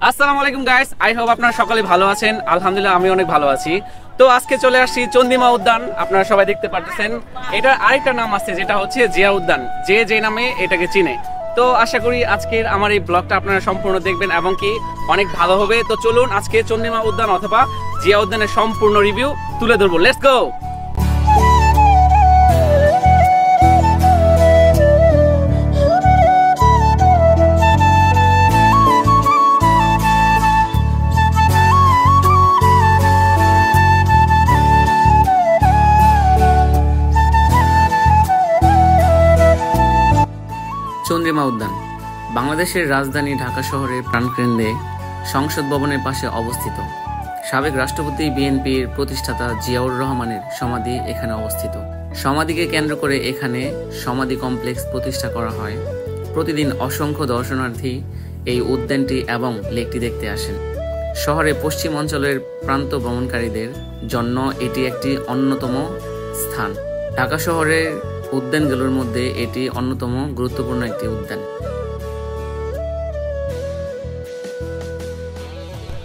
আসসালামু আলাইকুম guys, I hope আপনারা সকলে ভালো আছেন। আলহামদুলিল্লাহ আমি অনেক ভালো আছি। তো আজকে চলে আসছি চন্দ্রিমা উদ্যান। আপনারা সবাই দেখতে পাচ্ছেন এটার আরেকটা নাম আছে, যেটা হচ্ছে জিয়া উদ্যান, যে নামে এটাকে চিনে। তো আশা করি আজকের আমার এই ব্লগটা আপনারা সম্পূর্ণ দেখবেন এবং কি অনেক ভালো হবে। তো চলুন আজকে চন্দ্রিমা উদ্যান অথবা জিয়া উদ্যানের সম্পূর্ণ রিভিউ তুলে ধরবো। Let's go. চন্দ্রিমা উদ্যান বাংলাদেশের রাজধানী ঢাকা শহরের প্রাণকেন্দ্রে সংসদ ভবনের পাশে অবস্থিত। সাবেক রাষ্ট্রপতি বিএনপির প্রতিষ্ঠাতা জিয়াউর রহমানের সমাধি এখানে অবস্থিত। সমাধিকে কেন্দ্র করে এখানে সমাধি কমপ্লেক্স প্রতিষ্ঠা করা হয়। প্রতিদিন অসংখ্য দর্শনার্থী এই উদ্যানটি এবং লেকটি দেখতে আসেন। শহরের পশ্চিম অঞ্চলের প্রান্ত ভ্রমণকারীদের জন্য এটি একটি অন্যতম স্থান। ঢাকা শহরের উদ্যানগুলোর মধ্যে এটি অন্যতম গুরুত্বপূর্ণ একটি উদ্যান।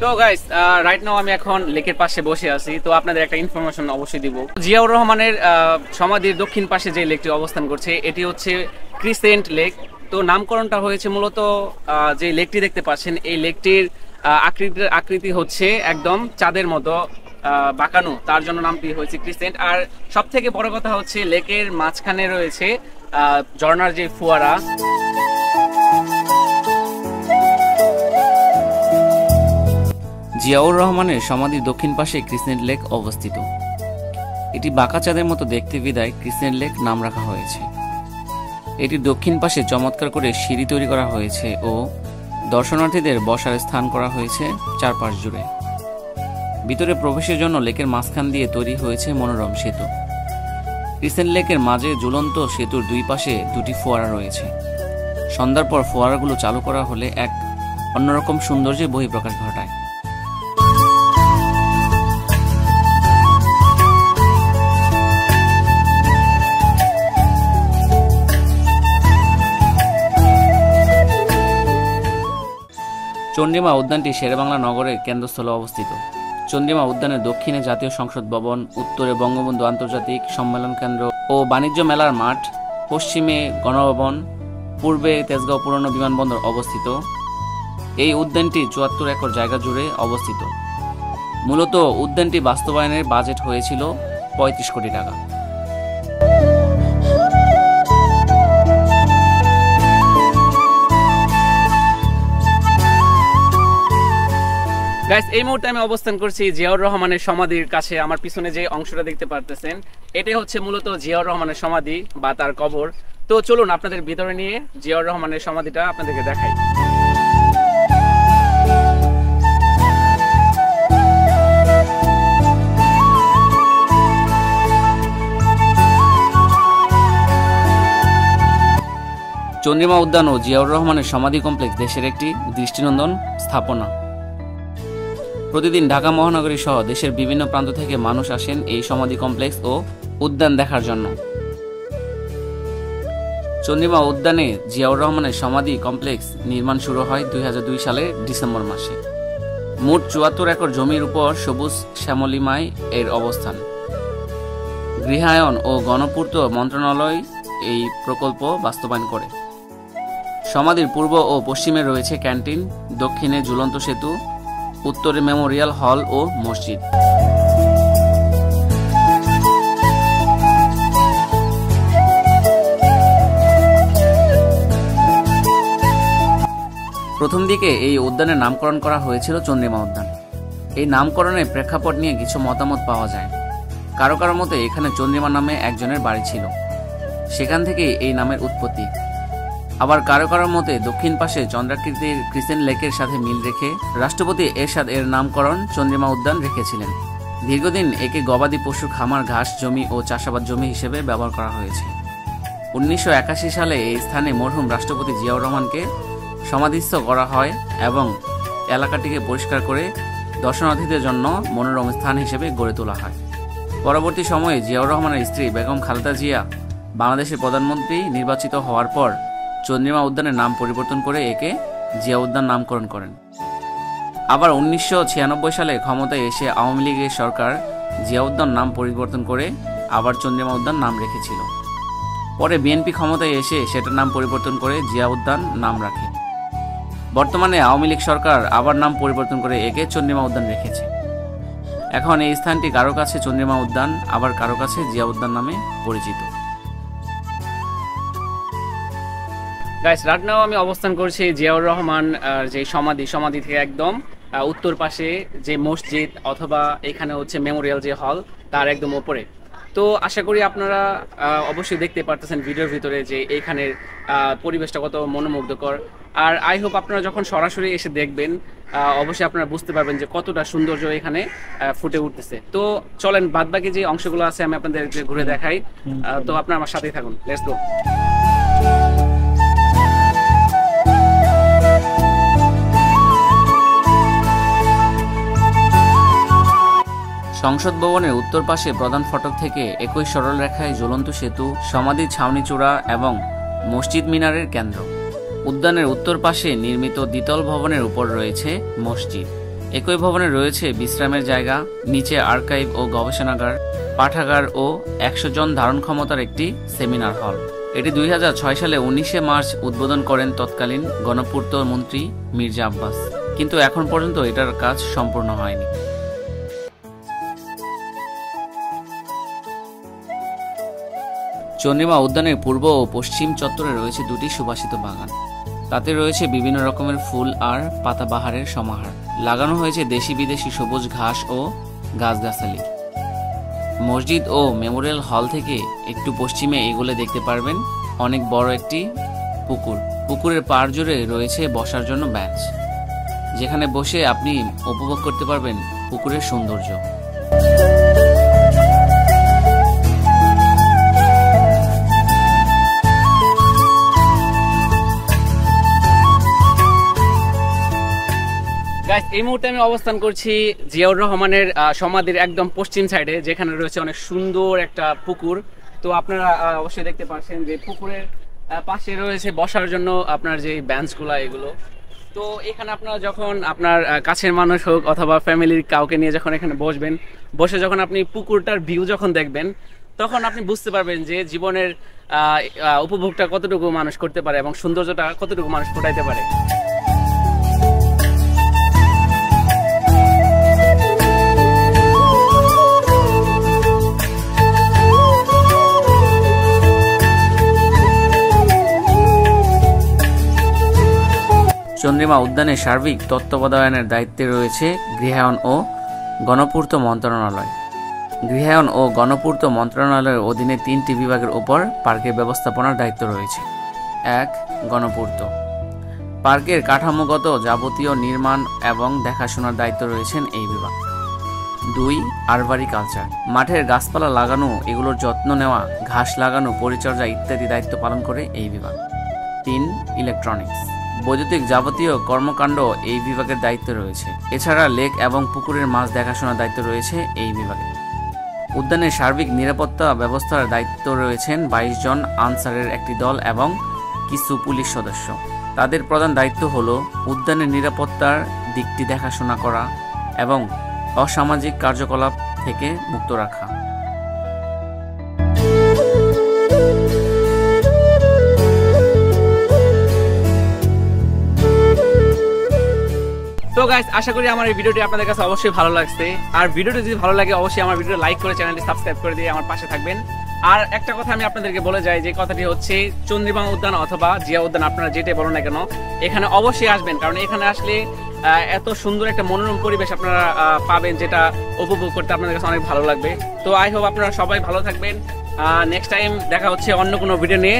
তো গাইস, রাইট নাও আমি এখন লেকের পাশে বসে আছি। তো আপনাদের একটা ইনফরমেশন অবশ্যই দিব। জিয়াউর রহমানের সমাধির দক্ষিণ পাশে যে লেকটি অবস্থান করছে এটি হচ্ছে ক্রিসেন্ট লেক। তো নামকরণটা হয়েছে মূলত যে লেকটি দেখতে পাচ্ছেন এই লেকটির আকৃতি হচ্ছে একদম চাঁদের মতো বাঁকানো, তার জন্য নামটি হয়েছে ক্রিসেন্ট। আর সব থেকে বড় কথা হচ্ছে লেকের মাঝখানে রয়েছে ঝর্ণার যে ফোয়ারা। জিয়াউর রহমানের সমাধির দক্ষিণ পাশে ক্রিসেন্ট লেক অবস্থিত। এটি বাঁকা চাঁদের মতো দেখতে বিদায় ক্রিসেন্ট লেক নাম রাখা হয়েছে। এটি দক্ষিণ পাশে চমৎকার করে সিঁড়ি তৈরি করা হয়েছে ও দর্শনার্থীদের বসার স্থান করা হয়েছে চারপাশ জুড়ে। ভিতরে প্রবেশের জন্য লেকের মাঝখান দিয়ে তৈরি হয়েছে মনোরম সেতু। ক্রিসেন্ট লেকের মাঝে ঝুলন্ত সেতুর দুই পাশে দুটি ফোয়ারা রয়েছে। সন্ধ্যার পর ফোয়ারাগুলো চালু করা হলে এক অন্যরকম সৌন্দর্যের বহিঃপ্রকাশ ঘটায়। চন্দ্রিমা উদ্যানটি শেরেবাংলা নগরের কেন্দ্রস্থলে অবস্থিত। চন্দ্রিমা উদ্যানের দক্ষিণে জাতীয় সংসদ ভবন, উত্তরে বঙ্গবন্ধু আন্তর্জাতিক সম্মেলন কেন্দ্র ও বাণিজ্য মেলার মাঠ, পশ্চিমে গণভবন, পূর্বে তেজগাঁও পুরনো বিমানবন্দর অবস্থিত। এই উদ্যানটি ৭৪ একর জায়গা জুড়ে অবস্থিত। মূলত উদ্যানটি বাস্তবায়নের বাজেট হয়েছিল ৩৫ কোটি টাকা। গাইস, এই মুহূর্তে আমি অবস্থান করছি জিয়াউর রহমানের সমাধির কাছে। আমার পিছনে যে অংশটা দেখতে পারতেছেন এটাই হচ্ছে মূলত জিয়াউর রহমানের সমাধি বা তার কবর। তো চলুন আপনাদের ভিতরে নিয়ে জিয়াউর রহমানের সমাধিটা আপনাদেরকে দেখাই। চন্দ্রিমা উদ্যান ও জিয়াউর রহমানের সমাধি কমপ্লেক্স দেশের একটি দৃষ্টিনন্দন স্থাপনা। প্রতিদিন ঢাকা মহানগরী সহ দেশের বিভিন্ন প্রান্ত থেকে মানুষ আসেন এই সমাধি কমপ্লেক্স ও উদ্যান দেখার জন্য। চন্দ্রিমা উদ্যানে জিয়াউর রহমানের সমাধি কমপ্লেক্স নির্মাণ শুরু হয় ২০০২ সালের ডিসেম্বর মাসে। মোট ৭৪ একর জমির উপর সবুজ শ্যামলিমায় এর অবস্থান। গৃহায়ন ও গণপূর্ত মন্ত্রণালয় এই প্রকল্প বাস্তবায়ন করে। সমাধির পূর্ব ও পশ্চিমে রয়েছে ক্যান্টিন, দক্ষিণে ঝুলন্ত সেতু, উত্তরে মেমোরিয়াল হল ও মসজিদ। প্রথম দিকে এই উদ্যানের নামকরণ করা হয়েছিল চন্দ্রিমা উদ্যান। এই নামকরণের প্রেক্ষাপট নিয়ে কিছু মতামত পাওয়া যায়। কারো কারো মতে এখানে চন্দ্রিমা নামে একজনের বাড়ি ছিল, সেখান থেকে এই নামের উৎপত্তি। আবার কারো কারো মতে দক্ষিণ পাশে চন্দ্রাকৃতির ক্রিসেন্ট লেকের সাথে মিল রেখে রাষ্ট্রপতি এরশাদ এর নামকরণ চন্দ্রিমা উদ্যান রেখেছিলেন। দীর্ঘদিন একে গবাদি পশুর খামার, ঘাস জমি ও চাষাবাদ জমি হিসেবে ব্যবহার করা হয়েছে। ১৯৮১ সালে এই স্থানে মরহুম রাষ্ট্রপতি জিয়াউর রহমানকে সমাধিস্থ করা হয় এবং এলাকাটিকে পরিষ্কার করে দর্শনার্থীদের জন্য মনোরম স্থান হিসেবে গড়ে তোলা হয়। পরবর্তী সময়ে জিয়াউর রহমানের স্ত্রী বেগম খালেদা জিয়া বাংলাদেশের প্রধানমন্ত্রী নির্বাচিত হওয়ার পর চন্দ্রিমা উদ্যানের নাম পরিবর্তন করে একে জিয়া উদ্যান নামকরণ করেন। আবার 1996 সালে ক্ষমতায় এসে আওয়ামী লীগের সরকার জিয়া উদ্যান নাম পরিবর্তন করে আবার চন্দ্রিমা উদ্যান নাম রেখেছিল। পরে বিএনপি ক্ষমতায় এসে সেটার নাম পরিবর্তন করে জিয়া উদ্যান নাম রাখে। বর্তমানে আওয়ামী লীগ সরকার আবার নাম পরিবর্তন করে একে চন্দ্রিমা উদ্যান রেখেছে। এখন এই স্থানটি কারো কাছে চন্দ্রিমা উদ্যান, আবার কারো কাছে জিয়া উদ্যান নামে পরিচিত। গাইস, রাইট নাও আমি অবস্থান করছি জিয়াউর রহমান যে সমাধি থেকে একদম উত্তর পাশে যে মসজিদ অথবা এখানে হচ্ছে মেমোরিয়াল যে হল তার একদম উপরে। তো আশা করি আপনারা অবশ্যই দেখতে পারতেছেন ভিডিওর ভিতরে যে এইখানের পরিবেশটা কত মনোমুগ্ধকর। আর আই হোপ আপনারা যখন সরাসরি এসে দেখবেন অবশ্যই আপনারা বুঝতে পারবেন যে কতটা সৌন্দর্য এখানে ফুটে উঠতেছে। তো চলেন বাদবাকি যে অংশগুলো আছে আমি আপনাদের ঘুরে দেখাই। তো আপনারা আমার সাথেই থাকুন, লেটস গো। সংসদ ভবনের উত্তর পাশে প্রধান ফটক থেকে একই সরল রেখায় ঝুলন্ত সেতু, সমাধির ছাউনি চূড়া এবং মসজিদ মিনারের কেন্দ্র। উদ্যানের উত্তর পাশে নির্মিত দ্বিতল ভবনের উপর রয়েছে মসজিদ। একই ভবনে রয়েছে বিশ্রামের জায়গা, নিচে আর্কাইভ ও গবেষণাগার, পাঠাগার ও 100 জন ধারণ ক্ষমতার একটি সেমিনার হল। এটি 2006 সালে 19 মার্চ উদ্বোধন করেন তৎকালীন গণপূর্ত মন্ত্রী মির্জা আব্বাস, কিন্তু এখন পর্যন্ত এটার কাজ সম্পূর্ণ হয়নি। চন্দ্রিমা উদ্যানের পূর্ব ও পশ্চিম চত্বরে রয়েছে দুটি সুবাসিত বাগান। তাতে রয়েছে বিভিন্ন রকমের ফুল আর পাতাবাহারের সমাহার। লাগানো হয়েছে দেশি বিদেশি সবুজ ঘাস ও গাছগাছালি। মসজিদ ও মেমোরিয়াল হল থেকে একটু পশ্চিমে এগুলো দেখতে পারবেন অনেক বড় একটি পুকুর। পুকুরের পাড় জুড়ে রয়েছে বসার জন্য বেঞ্চ, যেখানে বসে আপনি উপভোগ করতে পারবেন পুকুরের সৌন্দর্য। এই মুহূর্তে আমি অবস্থান করছি জিয়াউর রহমানের সমাধির একদম পশ্চিম সাইডে, যেখানে রয়েছে অনেক সুন্দর একটা পুকুর। তো আপনারা অবশ্যই দেখতে পাচ্ছেন যে পুকুরের পাশে রয়েছে বসার জন্য আপনার যে বেঞ্চগুলো এগুলো। তো এখানে আপনারা যখন আপনার কাছের মানুষ হোক অথবা ফ্যামিলির কাউকে নিয়ে যখন এখানে বসে যখন আপনি পুকুরটার ভিউ যখন দেখবেন, তখন আপনি বুঝতে পারবেন যে জীবনের উপভোগটা কতটুকু মানুষ করতে পারে এবং সৌন্দর্যটা কতটুকু মানুষ ফুটাইতে পারে। চন্দ্রিমা উদ্যানের সার্বিক তত্ত্বাবধানের দায়িত্বে রয়েছে গৃহায়ন ও গণপূর্ত মন্ত্রণালয়। গৃহায়ন ও গণপূর্ত মন্ত্রণালয়ের অধীনে 3টি বিভাগের উপর পার্কের ব্যবস্থাপনার দায়িত্ব রয়েছে। 1. গণপূর্ত। পার্কের কাঠামোগত যাবতীয় নির্মাণ এবং দেখাশোনার দায়িত্ব রয়েছেন এই বিভাগ। 2. আরবারিকালচার। মাঠের গাছপালা লাগানো, এগুলোর যত্ন নেওয়া, ঘাস লাগানো, পরিচর্যা ইত্যাদি দায়িত্ব পালন করে এই বিভাগ। 3. ইলেকট্রনিক্স। বৈদ্যুতিক যাবতীয় কর্মকাণ্ড এই বিভাগের দায়িত্ব রয়েছে। এছাড়া লেক এবং পুকুরের মাছ দেখাশোনার দায়িত্ব রয়েছে এই বিভাগে। উদ্যানের সার্বিক নিরাপত্তা ব্যবস্থার দায়িত্ব রয়েছেন 22 জন আনসারের একটি দল এবং কিছু পুলিশ সদস্য। তাদের প্রধান দায়িত্ব হল উদ্যানের নিরাপত্তার দিকটি দেখাশোনা করা এবং অসামাজিক কার্যকলাপ থেকে মুক্ত রাখা। তো গাইস, আশা করি আমার এই ভিডিওটি আপনাদের কাছে অবশ্যই ভালো লাগছে। আর ভিডিওটি যদি ভালো লাগে অবশ্যই আমার ভিডিও লাইক করে চ্যানেলটি সাবস্ক্রাইব করে দিয়ে আমার পাশে থাকবেন। আর একটা কথা আমি আপনাদেরকে বলে যাই, যে কথাটি হচ্ছে চন্দ্রিমা উদ্যান অথবা জিয়া উদ্যান, আপনারা যেটাই বলো না কেন, এখানে অবশ্যই আসবেন। কারণ এখানে আসলে এত সুন্দর একটা মনোরম পরিবেশ আপনারা পাবেন, যেটা উপভোগ করতে আপনাদের কাছে অনেক ভালো লাগবে। তো আই হোপ আপনারা সবাই ভালো থাকবেন। নেক্সট টাইম দেখা হচ্ছে অন্য কোনো ভিডিও নিয়ে।